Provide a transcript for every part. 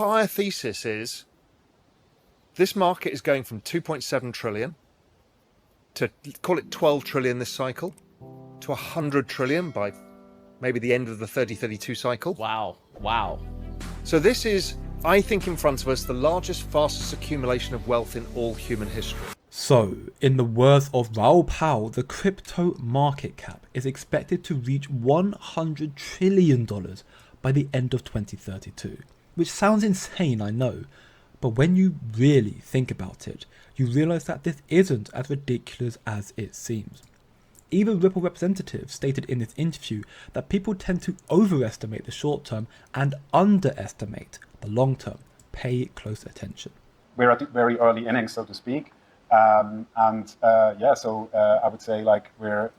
entire thesis is this market is going from 2.7 trillion to, call it 12 trillion this cycle, to 100 trillion by maybe the end of the 3032 cycle. Wow. Wow. So this is, I think, in front of us, the largest, fastest accumulation of wealth in all human history. So, in the words of Raoul Pal, the crypto market cap is expected to reach $100 trillion by the end of 2032. Which sounds insane, I know, but when you really think about it, you realise that this isn't as ridiculous as it seems. Even Ripple representatives stated in this interview that people tend to overestimate the short term and underestimate the long term. Pay close attention. We're at the very early innings, so to speak. So I would say like we're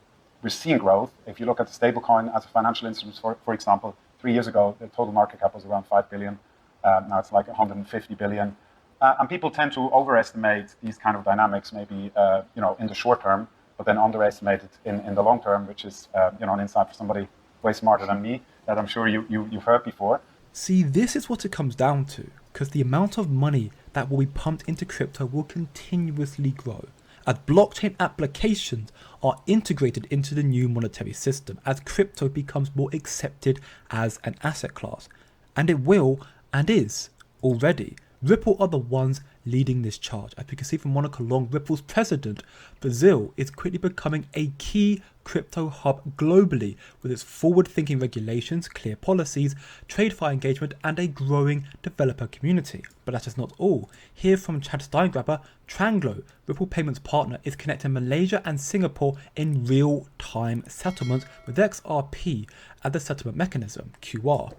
seeing growth. If you look at the stablecoin as a financial instrument, for example, 3 years ago, the total market cap was around 5 billion. Now it's like 150 billion. And people tend to overestimate these kind of dynamics, maybe in the short term, but then underestimate it in the long term, which is an insight for somebody way smarter than me that I'm sure you've heard before. See, this is what it comes down to, because the amount of money that will be pumped into crypto will continuously grow, as blockchain applications are integrated into the new monetary system, as crypto becomes more accepted as an asset class. And it will, and is, already. Ripple are the ones leading this charge. As we can see from Monica Long, Ripple's president, Brazil is quickly becoming a key crypto hub globally with its forward-thinking regulations, clear policies, TradeFi engagement, and a growing developer community. But that is not all. Here from Chad Steingrabber, Tranglo, Ripple Payments partner, is connecting Malaysia and Singapore in real-time settlements with XRP as the settlement mechanism, QR.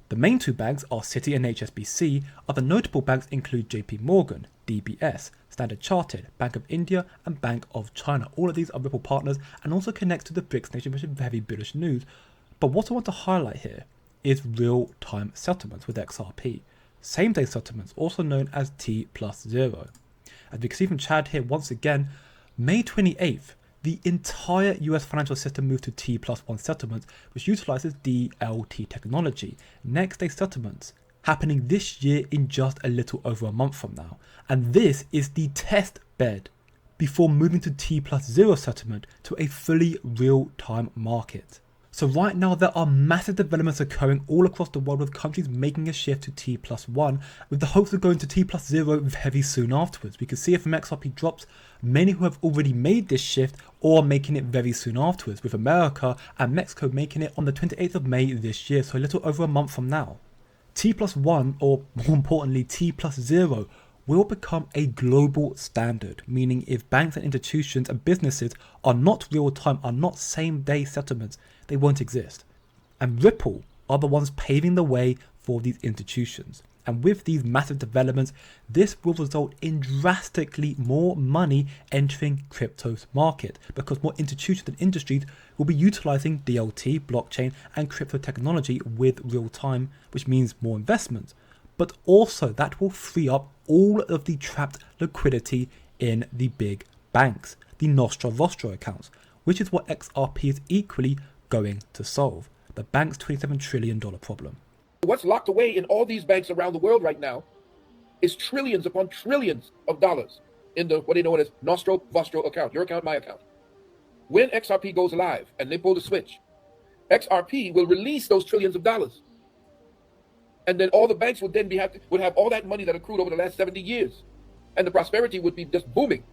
The main two banks are Citi and HSBC. Other notable banks include JP Morgan, DBS, Standard Chartered, Bank of India and Bank of China. All of these are Ripple partners and also connect to the BRICS nation, which is very bullish news. But what I want to highlight here is real-time settlements with XRP. Same-day settlements, also known as T+0. As we can see from Chad here once again, May 28th, the entire US financial system moved to T+1 settlements, which utilizes DLT technology. Next day settlements happening this year in just a little over a month from now. And this is the test bed before moving to T+0 settlement to a fully real-time market. So right now there are massive developments occurring all across the world with countries making a shift to T+1 with the hopes of going to T+0 very soon afterwards. We can see it from XRP drops, many who have already made this shift or are making it very soon afterwards, with America and Mexico making it on the 28th of May this year, so a little over a month from now. T+1, or more importantly T+0, will become a global standard, meaning if banks and institutions and businesses are not real-time, are not same-day settlements, they won't exist. And Ripple are the ones paving the way for these institutions. And with these massive developments, this will result in drastically more money entering crypto's market, because more institutions and industries will be utilizing DLT, blockchain, and crypto technology with real-time, which means more investment. But also that will free up all of the trapped liquidity in the big banks, the Nostra Vostra accounts, which is what XRP is equally going to solve, the bank's $27 trillion problem. What's locked away in all these banks around the world right now is trillions upon trillions of dollars in the what they know as Nostro Vostro account, your account, my account. When XRP goes live and they pull the switch, XRP will release those trillions of dollars. And then all the banks would then would have all that money that accrued over the last 70 years. And the prosperity would be just booming.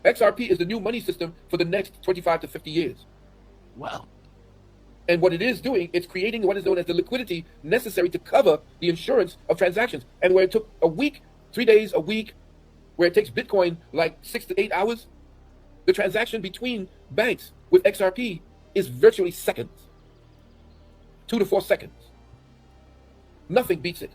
XRP is the new money system for the next 25 to 50 years. Wow. And what it is doing, it's creating what is known as the liquidity necessary to cover the insurance of transactions. And where it took a week, 3 days, a week, where it takes Bitcoin like 6 to 8 hours, the transaction between banks with XRP is virtually seconds. 2 to 4 seconds. Nothing beats it.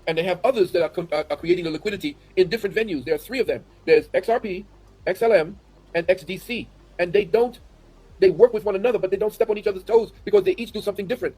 And they have others that are creating the liquidity in different venues. There are 3 of them. There's XRP, XLM, and XDC. And they work with one another, but they don't step on each other's toes because they each do something different.